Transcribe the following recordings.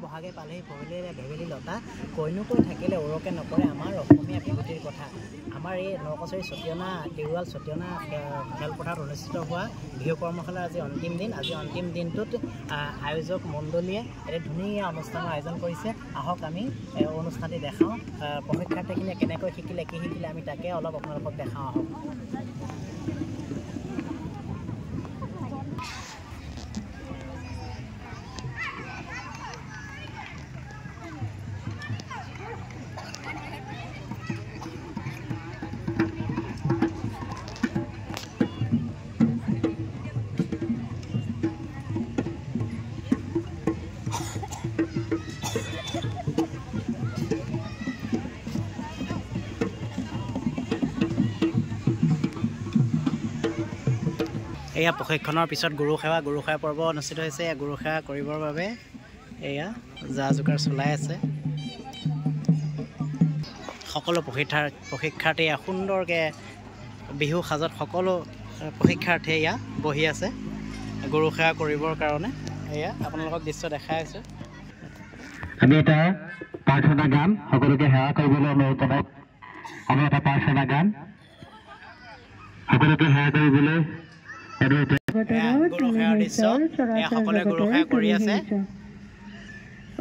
বহাগে পালেহি ভেবেলি লতা কৈনো কৈ থাকিলে ওৰকে নকৰে আমাৰ অসমীয়া বিভূতিৰ কথা। আমাৰ এই নকছাৰী চতিয়ানা দেউৱাল চতিয়ানা খেলপথাৰত অনুষ্ঠিত হোৱা বিহু কৰ্মশালাৰ আজি অন্তিম দিন। আজি অন্তিম দিনটোত আয়োজক মণ্ডলীয়ে এটা ধুনীয়া অনুষ্ঠানৰ আয়োজন কৰিছে। আহক আমি অনুষ্ঠানটি দেখাওঁ। প্ৰশিক্ষাৰ্থীখিনিয়ে কেনেকৈ শিকিলে কি শিকিলে আমি তাকে অলপ আপোনালোকক দেখাওঁ। আহক। এয়া প্ৰশিক্ষণৰ পিছত গুৰুসেৱা পৰ্ব অনুষ্ঠিত হৈছে। গুৰুসেৱা কৰিবৰ বাবে এয়া যা যোগাৰ চলাই আছে। সকলো প্ৰশিক্ষাৰ্থী সুন্দৰকৈ বিহু সাজত সকলো প্ৰশিক্ষাৰ্থীয়ে এয়া বহি আছে গুৰুসেৱা কৰিবৰ কাৰণে। এয়া আপোনালোকক দৃশ্য দেখাই আছোঁ। আমি এটা প্ৰাৰ্থনা গান সকলোকে সেৱা কৰিবলৈ অনুৰোধ জনাওক। আমি এটা প্ৰাৰ্থনা গান সকলোকে সেৱা কৰিবলৈ গুৰুসেৱাৰ দৃশ্য সকলোৱে গুৰুসেৱা কৰি আছে।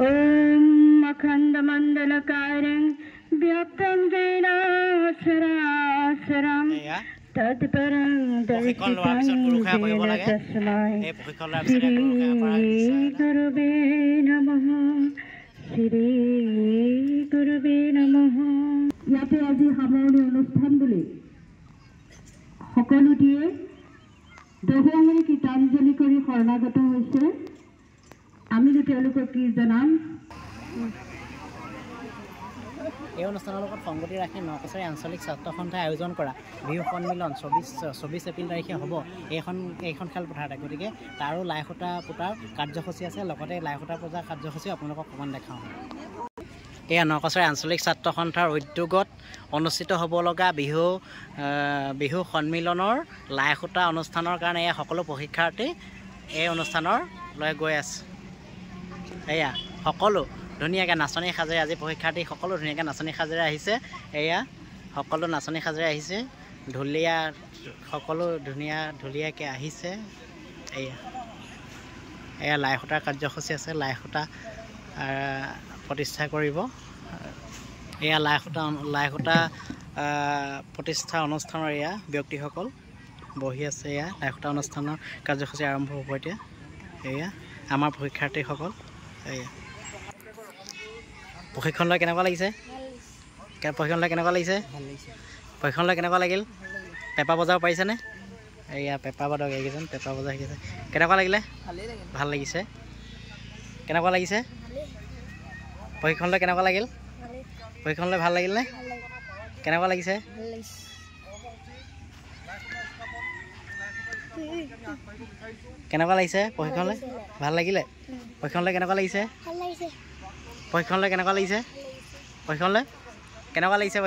ওম অখণ্ড মণ্ডলকাৰং ব্যক্তং যেন সৰাসৰং তৎপৰং প্ৰশিক্ষণ লোৱাৰ পিছত গুৰুসেৱা কৰিব লাগে। এই প্ৰশিক্ষণ লোৱাৰ পিছত গুৰুবে নমঃ শ্ৰী গুৰুবে নমঃ। ইয়াতে আজি সামৰণি অনুষ্ঠান বুলি সকলোটিয়ে দহমণি গীতাঞ্জলি কৰি শৰণাগত হৈছে। আমিনো তেওঁলোকক কি জনাম। এই অনুষ্ঠানৰ লগত সংগতি ৰাখি নকছাৰী আঞ্চলিক ছাত্ৰ সন্থাই আয়োজন কৰা বিহু সন্মিলন 24 এপ্ৰিল তাৰিখে হ'ব এইখন খেলপথাৰতে। গতিকে তাৰো লাইসূতা পোতাৰ কাৰ্যসূচী আছে। লগতে লাইসূতা পূজাৰ কাৰ্যসূচীও আপোনালোকক অকণমান দেখাওঁ। এয়া নকছাৰী আঞ্চলিক ছাত্ৰ সন্থাৰ উদ্যোগত অনুষ্ঠিত হ'ব লগা বিহু সন্মিলনৰ লাইসূতা অনুষ্ঠানৰ কাৰণে এয়া সকলো প্ৰশিক্ষাৰ্থী এই অনুষ্ঠানলৈ গৈ আছে। এয়া সকলো ধুনীয়াকৈ নাচনী সাজেৰে আজি প্ৰশিক্ষাৰ্থী সকলো ধুনীয়াকৈ নাচনী সাজেৰে আহিছে। এয়া সকলো নাচনী সাজেৰে আহিছে। ঢুলীয়া সকলো ধুনীয়াকৈ আহিছে। এয়া লাইসূতাৰ কাৰ্যসূচী আছে। লাইসূতা প্ৰতিষ্ঠা কৰিব। এয়া লাইসূতা প্ৰতিষ্ঠা অনুষ্ঠানৰ এয়া ব্যক্তিসকল বহি আছে। এয়া লাইসূতা অনুষ্ঠানৰ কাৰ্যসূচী আৰম্ভ হ'ব এতিয়া। এয়া আমাৰ প্ৰশিক্ষাৰ্থীসকল। এয়া প্ৰশিক্ষণ লৈ কেনেকুৱা লাগিছে? কেনেকুৱা লাগিল? পেঁপা বজাব পাৰিছেনে? এয়া পেঁপা বাদক এইকেইজন পেঁপা বজাই শিকিছে। কেনেকুৱা লাগিলে? ভাল লাগিছে। কেনেকুৱা লাগিছে? প্ৰশিক্ষণ লৈ কেনেকুৱা লাগিল? প্ৰশিক্ষণ লৈ ভাল লাগিলনে? কেনেকুৱা লাগিছে? কেনেকুৱা লাগিছে প্ৰশিক্ষণ লৈ? ভাল লাগিলে? প্ৰশিক্ষণ লৈ কেনেকুৱা লাগিছে? প্ৰশিক্ষণ লৈ কেনেকুৱা লাগিছে? প্ৰশিক্ষণ লৈ কেনেকুৱা লাগিছে?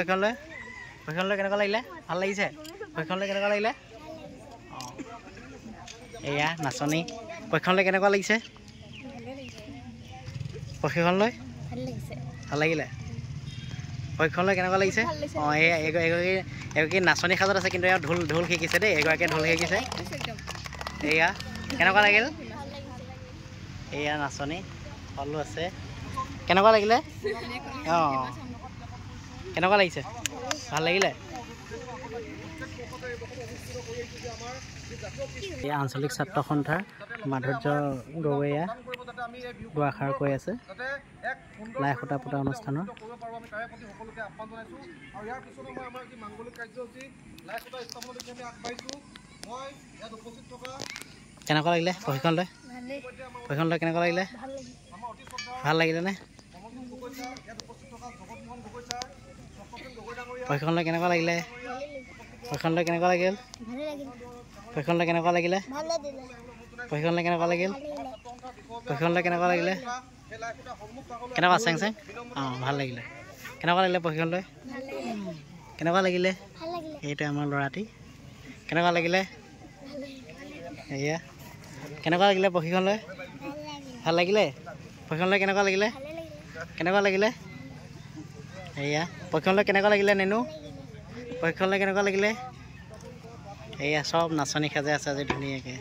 প্ৰশিক্ষণ লৈ কেনেকুৱা লাগিলে? ভাল লাগিছে? প্ৰশিক্ষণ লৈ কেনেকুৱা লাগিলে? এয়া নাচনী। প্ৰশিক্ষণ লৈ কেনেকুৱা লাগিছে? প্ৰশিক্ষণ লৈ ভাল লাগিলে? প্ৰশিক্ষণ লৈ কেনেকুৱা লাগিছে? এগৰাকী নাচনী সাজত আছে, কিন্তু এয়া ঢোল শিকিছে দেই। এগৰাকীয়ে ঢোল শিকিছে। এয়া কেনেকুৱা লাগিল? এয়া নাচনী সকলো আছে। কেনেকুৱা লাগিলে? কেনেকুৱা লাগিছে? ভাল লাগিলে? এয়া আঞ্চলিক ছাত্ৰ সন্থাৰ মাধুৰ্য গগৈয়ে দুআষাৰ কৈ আছে লাইসূতা পোতা অনুষ্ঠানৰ। কেনেকুৱা লাগিলে প্ৰশিক্ষণ লৈ? কেনেকুৱা লাগিলে? ভাল লাগিলেনে? প্ৰশিক্ষণ লৈ কেনেকুৱা লাগিলে? প্ৰশিক্ষণ লৈ কেনেকুৱা লাগিল? প্ৰশিক্ষণ লৈ কেনেকুৱা লাগিলে? প্ৰশিক্ষণ লৈ কেনেকুৱা লাগিল? প্ৰশিক্ষণ লৈ কেনেকুৱা লাগিলে? কেনেকুৱা চেং ভাল লাগিলে। কেনেকুৱা লাগিলে প্ৰশিক্ষণ লৈ? কেনেকুৱা লাগিলে? এইটো আমাৰ ল'ৰাটি। কেনেকুৱা লাগিলে? এয়া কেনেকুৱা লাগিলে প্ৰশিক্ষণ লৈ? ভাল লাগিলে পৰীক্ষণলৈ কেনেকুৱা লাগিলে কেনেকুৱা লাগিলে এয়া পৰীক্ষণলৈ কেনেকুৱা লাগিলে নেনু পৰীক্ষণলৈ কেনেকুৱা লাগিলে এয়া চব নাচনি সাজে আছে আজি ধুনীয়াকৈ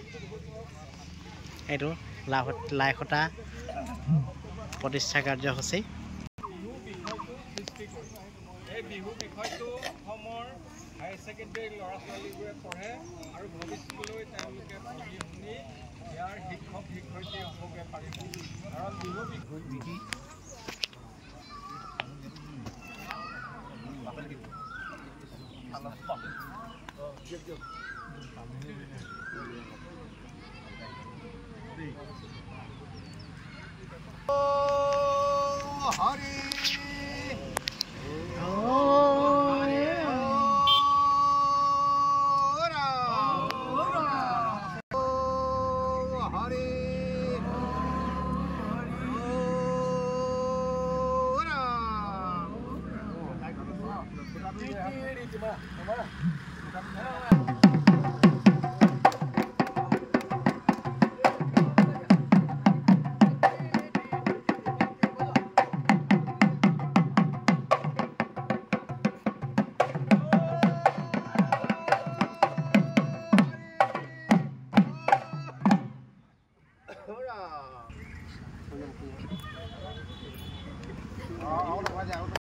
এইটো লাই সূতা প্ৰতিষ্ঠা কাৰ্যসূচী এই বিহু বিষয়টো অসমৰ হায়াৰ ছেকেণ্ডেৰী ল'ৰা ছোৱালীবোৰে পঢ়ে আৰু ভৱিষ্যতলৈ তেওঁলোকে পঢ়ি শুনি ইয়াৰ শিক্ষক শিক্ষয়িত্ৰী হ'বগৈ পাৰিব কাৰণ বিহু বিষয় হৰি